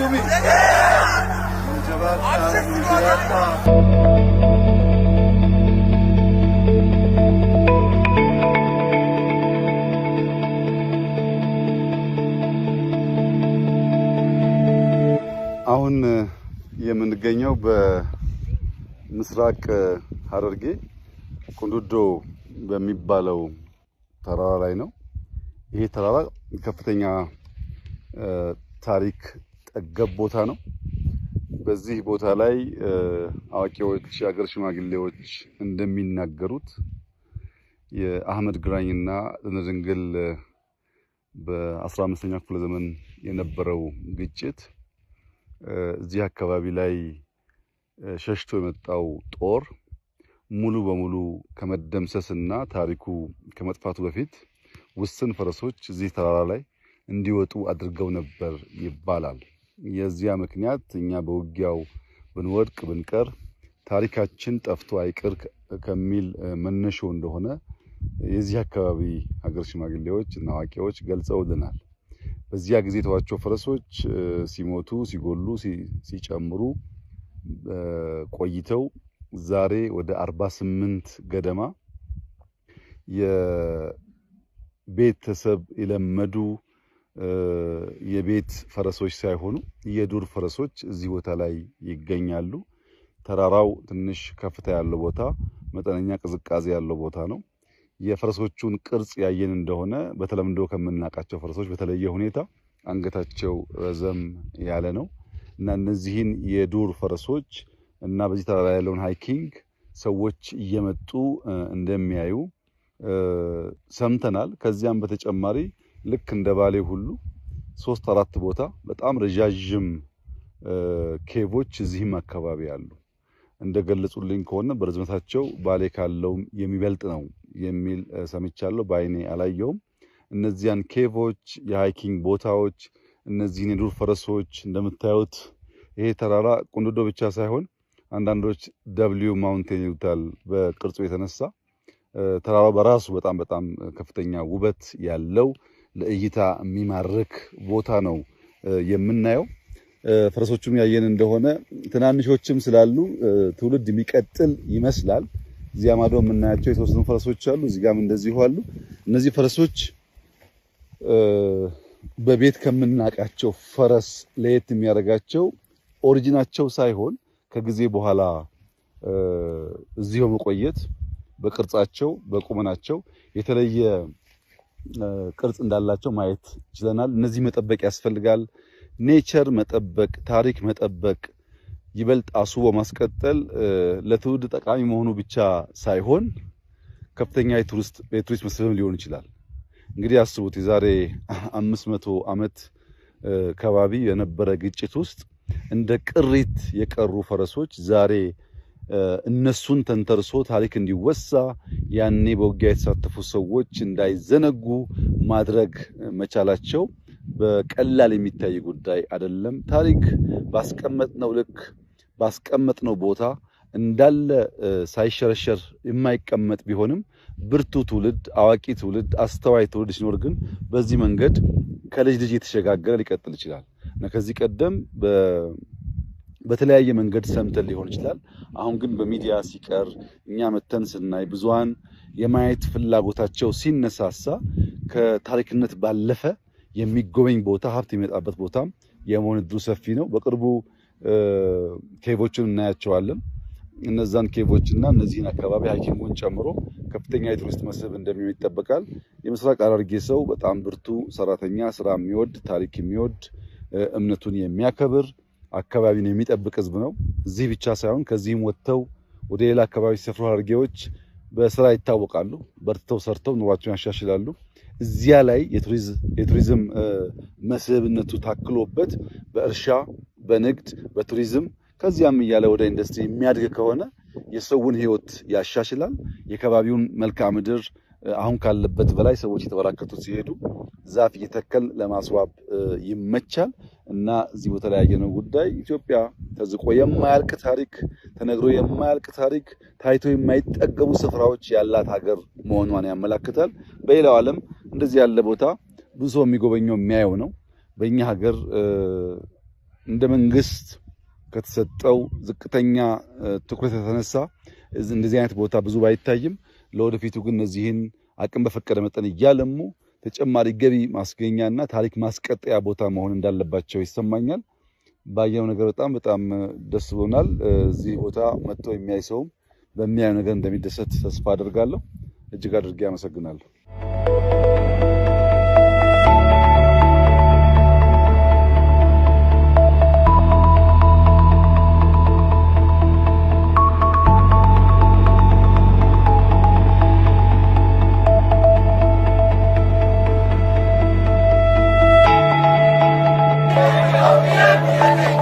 तुम्ही አሁን የምንገኘው በምስራቅ ሐረርጌ ቁንዱዶ በሚባለው ተራራ ላይ ነው። ይሄ ተራራ ከፍተኛ ታሪክ ጠገብ ቦታ ነው። በዚህ ቦታ ላይ አዋቂዎች፣ የሀገር ሽማግሌዎች እንደሚናገሩት የአህመድ ግራኝና ድንግል በ15ኛው ክፍለ ዘመን የነበረው ግጭት እዚህ አካባቢ ላይ ሸሽቶ የመጣው ጦር ሙሉ በሙሉ ከመደምሰስና ታሪኩ ከመጥፋቱ በፊት ውስን ፈረሶች እዚህ ተራራ ላይ እንዲወጡ አድርገው ነበር ይባላል። የዚያ ምክንያት እኛ በውጊያው ብንወድቅ ብንቀር ታሪካችን ጠፍቶ አይቅር ከሚል መነሾ እንደሆነ የዚህ አካባቢ ሀገር ሽማግሌዎች እና አዋቂዎች ገልጸውልናል። በዚያ ጊዜ ተዋቸው ፈረሶች ሲሞቱ ሲጎሉ ሲጨምሩ ቆይተው ዛሬ ወደ 48 ገደማ የቤተሰብ የለመዱ የቤት ፈረሶች ሳይሆኑ የዱር ፈረሶች እዚህ ቦታ ላይ ይገኛሉ። ተራራው ትንሽ ከፍታ ያለው ቦታ፣ መጠነኛ ቅዝቃዜ ያለው ቦታ ነው። የፈረሶቹን ቅርጽ ያየን እንደሆነ በተለምዶ ከምናውቃቸው ፈረሶች በተለየ ሁኔታ አንገታቸው ረዘም ያለ ነው እና እነዚህን የዱር ፈረሶች እና በዚህ ተራራ ያለውን ሃይኪንግ ሰዎች እየመጡ እንደሚያዩ ሰምተናል። ከዚያም በተጨማሪ ልክ እንደ ባሌ ሁሉ 3-4 ቦታ በጣም ረጃጅም ኬቮች እዚህም አካባቢ አሉ። እንደገለጹልኝ ከሆነ በርዝመታቸው ባሌ ካለው የሚበልጥ ነው የሚል ሰምቻለሁ። በአይኔ አላየውም። እነዚያን ኬቮች፣ የሃይኪንግ ቦታዎች፣ እነዚህን የዱር ፈረሶች እንደምታዩት ይሄ ተራራ ቁንዱዶ ብቻ ሳይሆን አንዳንዶች ደብሊው ማውንቴን ይሉታል በቅርጹ የተነሳ ተራራው በራሱ በጣም ከፍተኛ ውበት ያለው ለእይታ የሚማርክ ቦታ ነው የምናየው። ፈረሶቹም ያየን እንደሆነ ትናንሾችም ስላሉ ትውልድ የሚቀጥል ይመስላል። እዚያ ማዶ የምናያቸው የተወሰኑ ፈረሶች አሉ፣ እዚህ ጋርም እንደዚሁ አሉ። እነዚህ ፈረሶች በቤት ከምናውቃቸው ፈረስ ለየት የሚያደርጋቸው ኦሪጂናቸው ሳይሆን ከጊዜ በኋላ እዚሁ መቆየት በቅርጻቸው በቁመናቸው የተለየ ቅርጽ እንዳላቸው ማየት ይችላል። እነዚህ መጠበቅ ያስፈልጋል። ኔቸር መጠበቅ፣ ታሪክ መጠበቅ ይበልጥ አስቦ ማስቀጠል ለትውልድ ጠቃሚ መሆኑ ብቻ ሳይሆን ከፍተኛ የቱሪስት መስህብም ሊሆን ይችላል። እንግዲህ አስቡት የዛሬ 500 ዓመት ከባቢ የነበረ ግጭት ውስጥ እንደ ቅሪት የቀሩ ፈረሶች ዛሬ እነሱን ተንተርሶ ታሪክ እንዲወሳ ያኔ በውጊያ የተሳተፉ ሰዎች እንዳይዘነጉ ማድረግ መቻላቸው በቀላል የሚታይ ጉዳይ አይደለም። ታሪክ ባስቀመጥነው ልክ ባስቀመጥነው ቦታ እንዳለ ሳይሸረሸር የማይቀመጥ ቢሆንም ብርቱ ትውልድ፣ አዋቂ ትውልድ፣ አስተዋይ ትውልድ ሲኖር ግን በዚህ መንገድ ከልጅ ልጅ የተሸጋገረ ሊቀጥል ይችላል እና ከዚህ ቀደም በተለያየ መንገድ ሰምተን ሊሆን ይችላል። አሁን ግን በሚዲያ ሲቀር እኛ መተን ስናይ ብዙሃን የማየት ፍላጎታቸው ሲነሳሳ ከታሪክነት ባለፈ የሚጎበኝ ቦታ ሀብት የሚመጣበት ቦታም የመሆን እድሉ ሰፊ ነው። በቅርቡ ኬቮችን እናያቸዋለን። እነዛን ኬቮችና እነዚህን አካባቢ ሃይኪንጉን ጨምሮ ከፍተኛ የቱሪስት መስህብ እንደሚሆን ይጠበቃል። የምስራቅ ሐረርጌ ሰው በጣም ብርቱ ሰራተኛ፣ ስራ የሚወድ፣ ታሪክ የሚወድ፣ እምነቱን የሚያከብር፣ አካባቢን የሚጠብቅ ህዝብ ነው። እዚህ ብቻ ሳይሆን ከዚህም ወጥተው ወደ ሌላ አካባቢ ሰፍሮ ሐረርጌዎች በስራ ይታወቃሉ። በርትተው ሰርተው ኑሯቸውን ያሻሽላሉ። እዚያ ላይ የቱሪዝም መስህብነቱ ታክሎበት በእርሻ በንግድ በቱሪዝም ከዚያም እያለ ወደ ኢንዱስትሪ የሚያድግ ከሆነ የሰውን ህይወት ያሻሽላል። የከባቢውን መልክዓ ምድር አሁን ካለበት በላይ ሰዎች የተበራከቱ ሲሄዱ ዛፍ እየተከል ለማስዋብ ይመቻል እና እዚህ ቦታ ላይ ያየነው ጉዳይ ኢትዮጵያ ተዝቆ የማያልቅ ታሪክ፣ ተነግሮ የማያልቅ ታሪክ፣ ታይቶ የማይጠገቡ ስፍራዎች ያላት ሀገር መሆኗን ያመለክታል። በሌላው ዓለም እንደዚህ ያለ ቦታ ብዙ ሰው የሚጎበኘው የሚያየው ነው። በእኛ ሀገር እንዲህ እንደ መንግስት ከተሰጠው ዝቅተኛ ትኩረት የተነሳ እንደዚህ አይነት ቦታ ብዙ ባይታይም ለወደፊቱ ግን እነዚህን አቅም በፈቀደ መጠን እያለሙ ተጨማሪ ገቢ ማስገኛና ታሪክ ማስቀጠያ ቦታ መሆን እንዳለባቸው ይሰማኛል። ባየው ነገር በጣም ደስ ብሎናል። እዚህ ቦታ መጥቶ የሚያይ ሰው በሚያየው ነገር እንደሚደሰት ተስፋ አደርጋለሁ። እጅግ አድርጌ አመሰግናለሁ። Yeah.